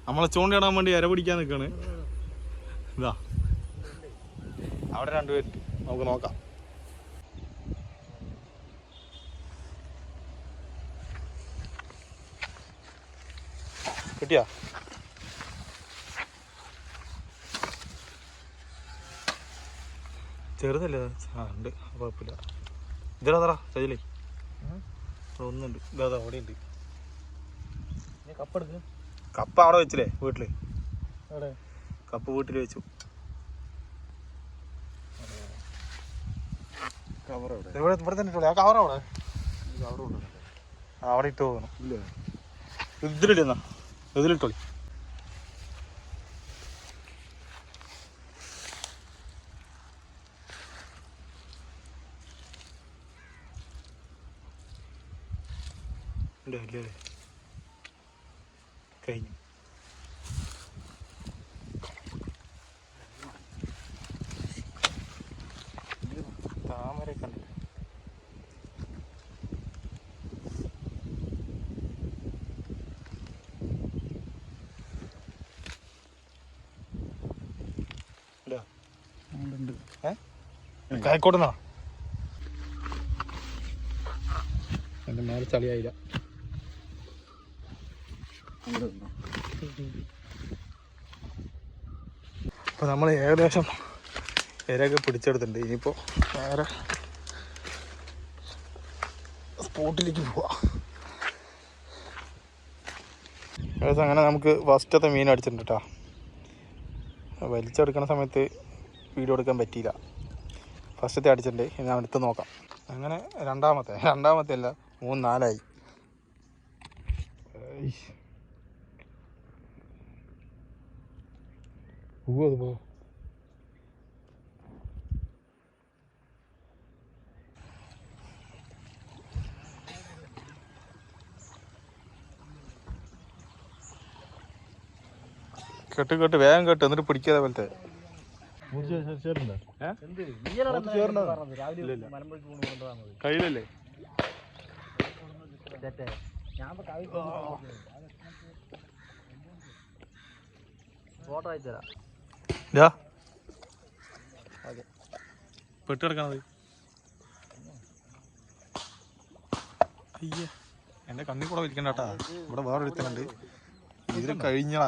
നമ്മളെ ചൂണ്ടയിടാൻ വേണ്ടി ഇര പിടിക്കാൻ നിൽക്കാണ്. ഇതാ അവിടെ രണ്ടുപേര്, നമുക്ക് നോക്കാം. കിട്ടിയാ? ചെറുതല്ലേ? ആ ഉണ്ട്, കുഴപ്പമില്ല. ഇതിലാ സൈലേ ഒന്നുണ്ട്. ഇതാ അവിടെ ഉണ്ട്. കപ്പ അവിടെ വെച്ചില്ലേ വീട്ടില്? കപ്പ് വീട്ടിൽ വെച്ചു. ഇവിടെ തന്നെ ഇട്ടോളി. ആ കവർ അവിടെ അവിടെ ഇട്ട് പോകണം. ഇതിലിടുന്ന ഇതിലിട്ടോളി. അല്ലേ കഴിഞ്ഞു. താമര കണ്ടില്ല. കായക്കോട്ടെന്നാ എൻ്റെ മേലെ ചളിയായില്ല. അപ്പോൾ നമ്മൾ ഏകദേശം ഇരയൊക്കെ പിടിച്ചെടുത്തിട്ടുണ്ട്. ഇനിയിപ്പോൾ നേരെ സ്പോട്ടിലേക്ക് പോവാം. ഏകദേശം അങ്ങനെ നമുക്ക് ഫസ്റ്റത്തെ മീൻ അടിച്ചിട്ടുണ്ട് കേട്ടോ. വലിച്ചെടുക്കുന്ന സമയത്ത് വീഡിയോ എടുക്കാൻ പറ്റിയില്ല. ഫസ്റ്റത്തെ അടിച്ചിട്ടുണ്ട്. ഇനി ഞാൻ എടുത്ത് നോക്കാം. അങ്ങനെ രണ്ടാമത്തെ അല്ല, 3-4 അത് പോ. കെട്ട് വേഗം കെട്ട്, എന്നിട്ട് പിടിക്കാതെ പോലത്തെ. കയ്യിലല്ലേ? പെട്ട് കിടക്കണത്. അയ്യേ, എന്റെ കണ്ണി കൂടെ വലിക്കണ്ട കേട്ടാ. ഇവിടെ വേറെ ഒരുത്തനുണ്ട്. ഇതിൽ കഴിഞ്ഞാ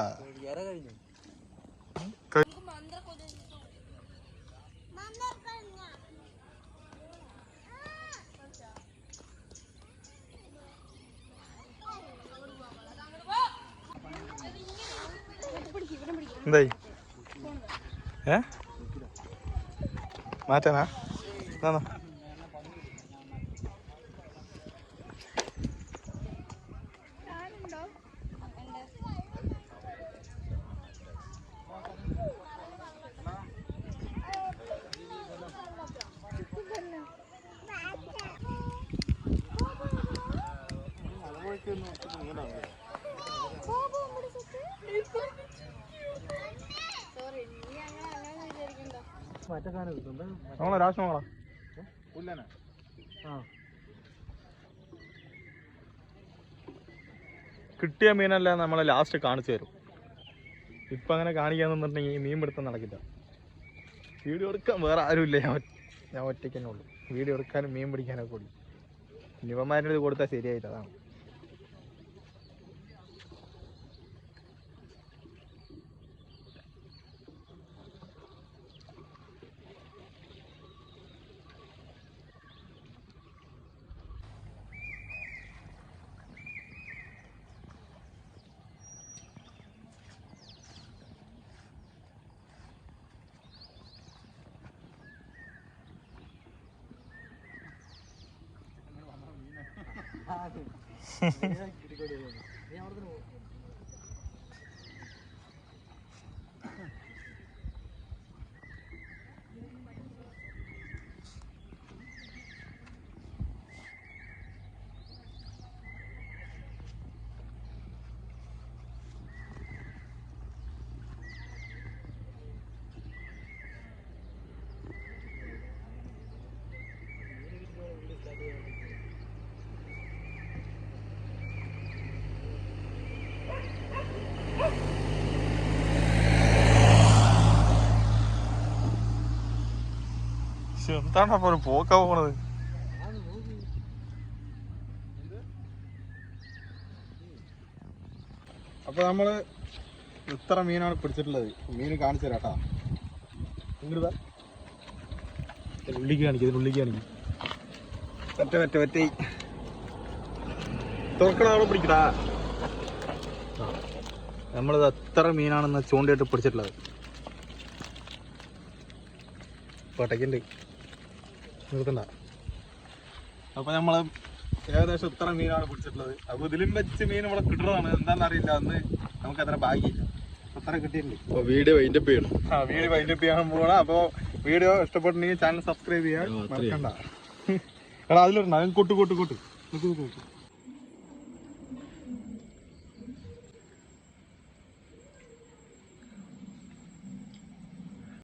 എന്തായി? മാറ്റാനാ? നമ്മളെ രാഷ്ട്രങ്ങളാ കിട്ടിയ മീനല്ല നമ്മളെ ലാസ്റ്റ് കാണിച്ചു തരും. ഇപ്പം അങ്ങനെ കാണിക്കാന്നുണ്ടെങ്കിൽ മീൻ പിടുത്തം നടക്കില്ല. വീഡിയോ എടുക്കാൻ വേറെ ആരുമില്ല, ഞാൻ ഒറ്റയ്ക്ക് തന്നെ ഉള്ളൂ. വീഡിയോ എടുക്കാനും മീൻ പിടിക്കാനൊക്കെ ഉള്ളു. ഇവന്മാരുടെ ഇത് കൊടുത്താൽ ശരിയായില്ല, അതാണ്. ഇതാണ് അപ്പൊ ഒരു പോക്കാ പോണത്. അപ്പൊ നമ്മള് ഇത്ര മീനാണ് പിടിച്ചിട്ടുള്ളത്. മീൻ കാണിച്ചു തരാട്ടാ. ഇങ്ങോട്ട് ഉള്ളിക്ക് കാണിക്കും, ഉള്ളിക്ക് കാണിക്കും. ഒറ്റ തുറക്കടാ പിടിക്കടാ. നമ്മളിത് എത്ര മീനാണെന്ന് ചൂണ്ടിയിട്ട് പിടിച്ചിട്ടുള്ളത്. പട്ടക്കുണ്ട് നിർത്തണ്ട. അപ്പൊ നമ്മള് ഏകദേശം ഇത്ര മീനാണ് പിടിച്ചിട്ടുള്ളത്. അപ്പൊ ഇതിലും വെച്ച് മീൻ ഇവിടെ കിട്ടുന്നതാണ്. എന്താണെന്ന് അറിയില്ല, അന്ന് നമുക്ക് അത്ര ഭാഗ്യമില്ല. അത്ര കിട്ടിയിട്ടുണ്ട്. വീഡിയോ വൈൻഡപ്പ് ചെയ്യണം. വീഡിയോ വൈൻഡപ്പ് ചെയ്യാൻ പോകണം. അപ്പൊ വീഡിയോ ഇഷ്ടപ്പെട്ടിട്ടുണ്ടെങ്കിൽ ചാനൽ സബ്സ്ക്രൈബ് ചെയ്യാൻ മറക്കണ്ട. എടാ അതിലിടണം, കൂട്ട്